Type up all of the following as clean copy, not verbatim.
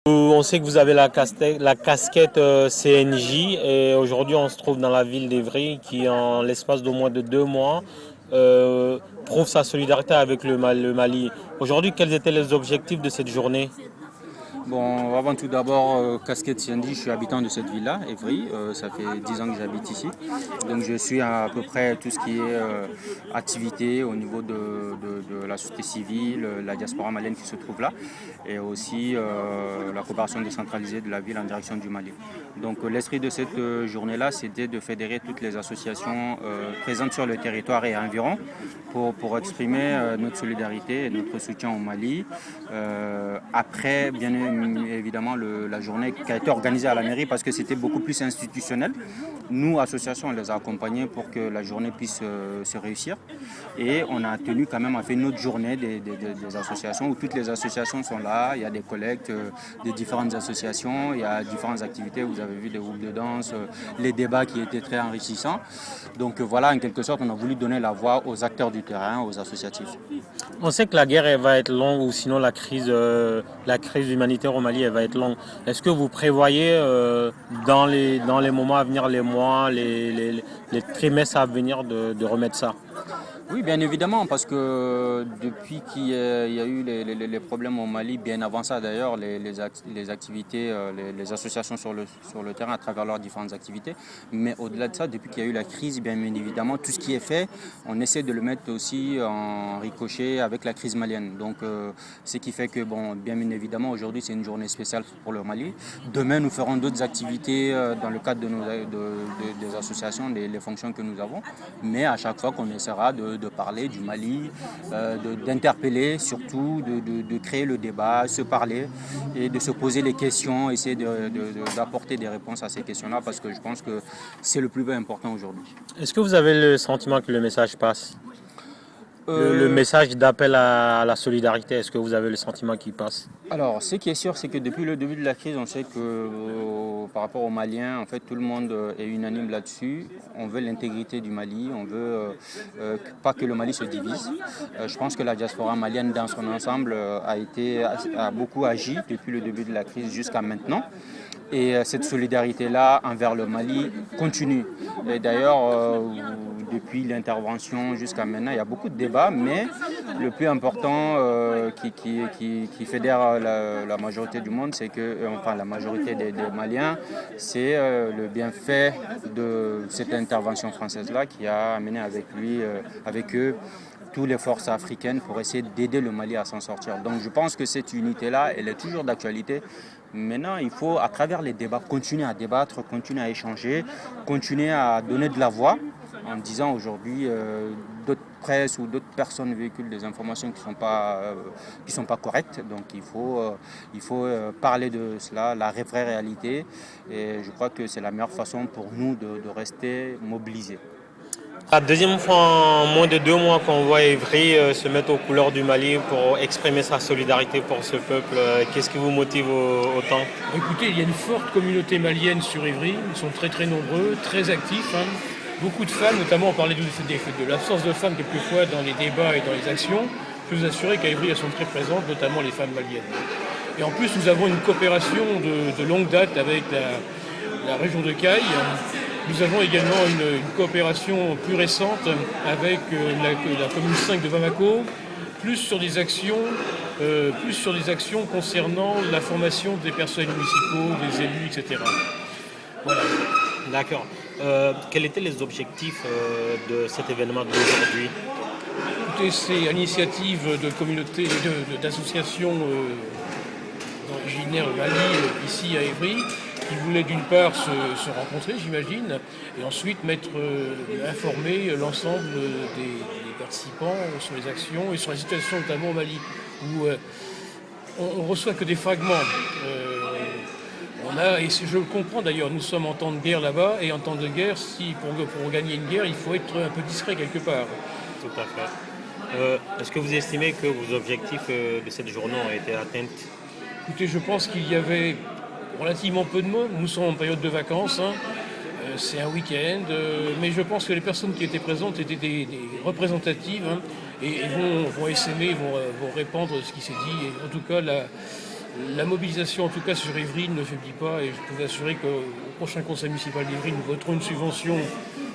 On sait que vous avez la casquette CNJ et aujourd'hui on se trouve dans la ville d'Evry qui en l'espace de moins de 2 mois prouve sa solidarité avec le Mali. Aujourd'hui, quels étaient les objectifs de cette journée? Bon, avant tout d'abord, casquette CND, je suis habitant de cette ville-là, Évry. Ça fait 10 ans que j'habite ici. Donc je suis à peu près tout ce qui est activité au niveau de la société civile, la diaspora malienne qui se trouve là, et aussi la coopération décentralisée de la ville en direction du Mali. Donc l'esprit de cette journée-là, c'était de fédérer toutes les associations présentes sur le territoire et environ pour exprimer notre solidarité et notre soutien au Mali. Après, bien évidemment, la journée qui a été organisée à la mairie parce que c'était beaucoup plus institutionnel. Nous, associations, on les a accompagnés pour que la journée puisse se réussir. Et on a tenu quand même à faire une autre journée des associations où toutes les associations sont là. Il y a des collectes des différentes associations, il y a différentes activités. Vous avez vu des groupes de danse, les débats qui étaient très enrichissants. Donc voilà, en quelque sorte, on a voulu donner la voix aux acteurs du terrain, aux associatifs. On sait que la guerre elle va être longue ou sinon la crise humanitaire au Mali elle va être longue. Est-ce que vous prévoyez dans les moments à venir, les mois, les trimestres à venir de remettre ça? Oui, bien évidemment, parce que depuis qu'il y a eu les problèmes au Mali, bien avant ça d'ailleurs, les activités, les associations sur le terrain à travers leurs différentes activités, mais au-delà de ça, depuis qu'il y a eu la crise, bien évidemment, tout ce qui est fait, on essaie de le mettre aussi en ricochet avec la crise malienne. Donc, ce qui fait que, bon, bien évidemment, aujourd'hui, c'est une journée spéciale pour le Mali. Demain, nous ferons d'autres activités dans le cadre des associations, les fonctions que nous avons, mais à chaque fois qu'on essaiera de parler du Mali, d'interpeller surtout, de créer le débat, se parler et de se poser les questions, essayer d'apporter des réponses à ces questions-là parce que je pense que c'est le plus important aujourd'hui. Est-ce que vous avez le sentiment que le message passe? Le message d'appel à la solidarité, est-ce que vous avez le sentiment qu'il passe? Alors, ce qui est sûr, c'est que depuis le début de la crise, on sait que par rapport aux Maliens, en fait, tout le monde est unanime là-dessus. On veut l'intégrité du Mali, on veut pas que le Mali se divise. Je pense que la diaspora malienne dans son ensemble a beaucoup agi depuis le début de la crise jusqu'à maintenant. Et cette solidarité-là envers le Mali continue. Et d'ailleurs, depuis l'intervention jusqu'à maintenant, il y a beaucoup de débats, mais le plus important qui fédère la majorité du monde, c'est que, enfin la majorité des Maliens, c'est le bienfait de cette intervention française-là qui a amené avec eux, toutes les forces africaines pour essayer d'aider le Mali à s'en sortir. Donc je pense que cette unité-là, elle est toujours d'actualité. Maintenant, il faut, à travers les débats, continuer à débattre, continuer à échanger, continuer à donner de la voix en disant aujourd'hui d'autres presses ou d'autres personnes véhiculent des informations qui sont pas correctes. Donc il faut parler de cela, la vraie réalité. Et je crois que c'est la meilleure façon pour nous de rester mobilisés. La deuxième fois en moins de 2 mois qu'on voit Evry se mettre aux couleurs du Mali pour exprimer sa solidarité pour ce peuple. Qu'est-ce qui vous motive autant? Écoutez, il y a une forte communauté malienne sur Evry. Ils sont très très nombreux, très actifs. Beaucoup de femmes, notamment on parlait de l'absence de femmes quelquefois dans les débats et dans les actions. Je peux vous assurer qu'à Evry, elles sont très présentes, notamment les femmes maliennes. Et en plus, nous avons une coopération de longue date avec la région de Caille. Nous avons également une coopération plus récente avec la commune 5 de Bamako, plus sur des actions concernant la formation des personnels municipaux, des élus, etc. Voilà. D'accord. Quels étaient les objectifs de cet événement d'aujourd'hui? Écoutez, c'est à l'initiative de communautés, d'associations originaires au Mali, ici à Évry, qui voulaient d'une part se rencontrer, j'imagine, et ensuite informer l'ensemble des participants sur les actions et sur la situation notamment au Mali, où on reçoit que des fragments. Et je le comprends d'ailleurs, nous sommes en temps de guerre là-bas, et en temps de guerre, pour gagner une guerre, il faut être un peu discret quelque part. Tout à fait. Est-ce que vous estimez que vos objectifs de cette journée ont été atteints? Écoutez, je pense qu'il y avait relativement peu de monde. Nous sommes en période de vacances, c'est un week-end, mais je pense que les personnes qui étaient présentes étaient des représentatives et vont essaimer, vont répandre ce qui s'est dit. Et en tout cas, La mobilisation, en tout cas sur Évry, ne faiblit pas et je peux vous assurer qu'au prochain conseil municipal d'Évry, nous voterons une subvention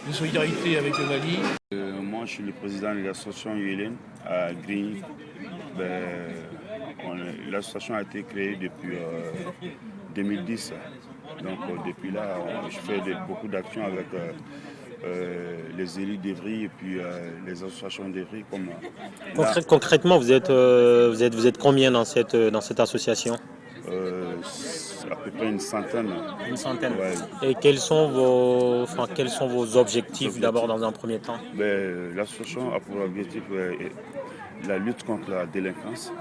de solidarité avec le Mali. Moi, je suis le président de l'association ULN à Grigny. L'association a été créée depuis 2010. Donc, depuis là, je fais beaucoup d'actions avec les élus d'Évry et puis les associations d'Évry. Concrètement, vous êtes combien dans cette association? À peu près une centaine. Une centaine. Ouais. Et quels sont vos objectifs d'abord dans un premier temps? L'association a pour objectif la lutte contre la délinquance,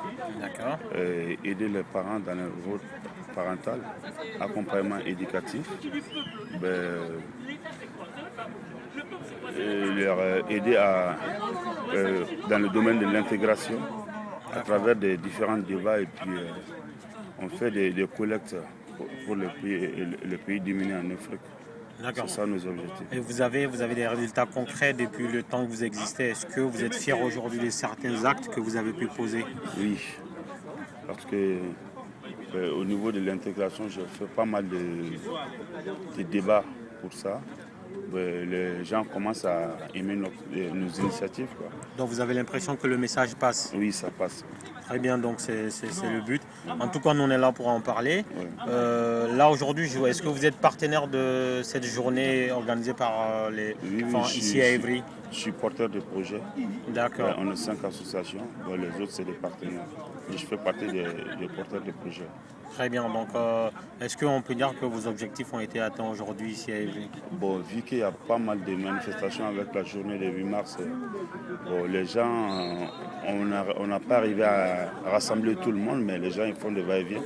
D'accord. aider les parents dans leur rôle parental, accompagnement éducatif, leur aider dans le domaine de l'intégration à travers des différents débats et puis on fait des collectes pour le pays démunis en Afrique. D'accord. C'est ça nos objectifs. Et vous avez des résultats concrets depuis le temps que vous existez. Est-ce que vous êtes fier aujourd'hui de certains actes que vous avez pu poser? Oui, parce que au niveau de l'intégration, je fais pas mal de débats pour ça. Les gens commencent à aimer nos initiatives, quoi. Donc vous avez l'impression que le message passe? Oui, ça passe. Très bien, donc c'est le but. En tout cas, nous on est là pour en parler. Oui. Là aujourd'hui, est-ce que vous êtes partenaire de cette journée organisée par ici à Évry? Je suis porteur de projet. D'accord. On a 5 associations. Les autres, c'est des partenaires. Et je fais partie des porteurs de projet. Très bien. Donc, est-ce qu'on peut dire que vos objectifs ont été atteints aujourd'hui ici à Évry? Bon, vu qu'il y a pas mal de manifestations avec la journée du 8 mars, les gens, on n'a pas arrivé à rassembler tout le monde, mais les gens ils font des va-et-vient.